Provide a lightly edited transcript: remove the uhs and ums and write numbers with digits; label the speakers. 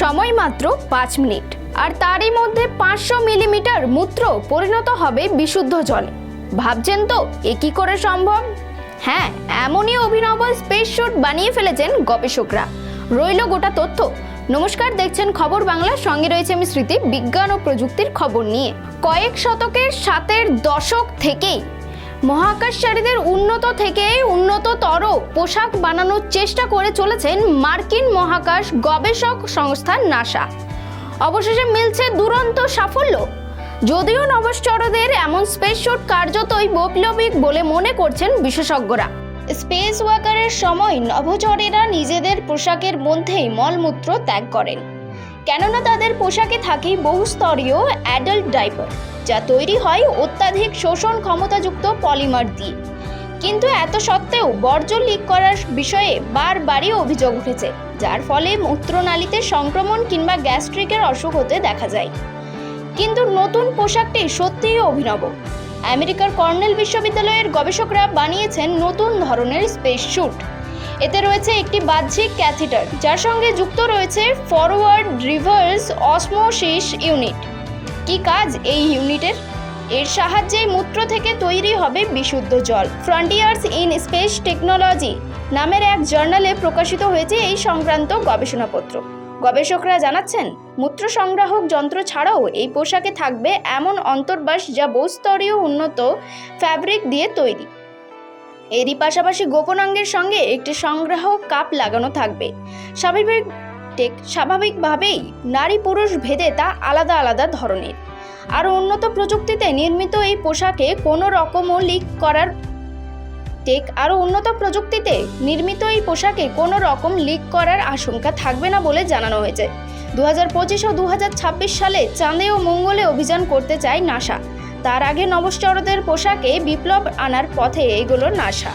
Speaker 1: সময় মাত্র 5 মিনিট, আর তারই মধ্যে 500 মিলিমিটার মূত্র পরিণত হবে বিশুদ্ধ জলে। ভাবছেন তো এ কি করে সম্ভব? হ্যাঁ, এমনই অভিনব স্পেস স্যুট বানিয়ে ফেলেছেন গবেষকরা। রইল গোটা তথ্য। নমস্কার, দেখছেন খবর বাংলা, সঙ্গে রয়েছে আমি স্মৃতি। বিজ্ঞান ও প্রযুক্তির খবর নিয়ে কয়েক শতকের 7-এর দশক থেকেই মহাকাশচারীদের উন্নত থেকে উন্নততর পোশাক বানানোর চেষ্টা করে চলেছেন মার্কিন মহাকাশ গবেষক সংস্থা নাসা। অবশেষে মিলছে দুরন্ত সাফল্য। যদিও নভশ্চরদের এমন স্পেস স্যুট কার্যতই বৈপ্লবিক বলে মনে করছেন বিশেষজ্ঞরা। স্পেস ওয়াকারের সময় নভোচরেরা নিজেদের পোশাকের মধ্যেই মলমূত্র ত্যাগ করেন, কেননা তাদের পোশাকে থাকে বহুস্তরীয় অ্যাডাল্ট ডাইপার, যা তৈরি হয় অত্যাধিক শোষণ ক্ষমতাযুক্ত পলিমার দিয়ে। কিন্তু এত সত্ত্বেও বর্জ্য লিক করার বিষয়ে বারবারই অভিযোগ উঠেছে, যার ফলে মূত্রনালীতে সংক্রমণ কিংবা গ্যাস্ট্রিকের অসুখ হতে দেখা যায়। কিন্তু নতুন পোশাকটি সত্যিই অভিনব। আমেরিকার কর্নেল বিশ্ববিদ্যালয়ের গবেষকরা বানিয়েছেন নতুন ধরনের স্পেস স্যুট। এতে রয়েছে একটি বাহ্যিক ক্যাথিটার, যার সঙ্গে যুক্ত রয়েছে ফরওয়ার্ড রিভার্স অসমোসিস ইউনিট। কি কাজ এই ইউনিটের? এর সাহায্যে মূত্র থেকে তৈরি হবে বিশুদ্ধ জল। ফ্রন্টিয়ার্স ইন স্পেস টেকনোলজি নামের এক জার্নালে প্রকাশিত হয়েছে এই সংক্রান্ত গবেষণাপত্র। গবেষকরা জানাচ্ছেন, মূত্র সংগ্রাহক যন্ত্র ছাড়াও এই পোশাকে থাকবে এমন অন্তর্বাস যা বহুস্তরীয় উন্নত ফ্যাব্রিক দিয়ে তৈরি। এরই পাশাপাশি গোপনাঙ্গের সঙ্গে একটি সংগ্রাহক কাপ লাগানো থাকবে। স্বাভাবিকভাবেই নারী পুরুষ ভেদে তা আলাদা আলাদা ধরনের। আরও উন্নত প্রযুক্তিতে নির্মিত এই পোশাকে কোনো রকম লিক করার আশঙ্কা থাকবে না বলে জানানো হয়েছে। 2025 ও 2026 সালে চাঁদে ও মঙ্গলে অভিযান করতে চায় নাসা। তার আগে নভশ্চরদের পোশাকে বিপ্লব আনার পথে এগোলো নাসা।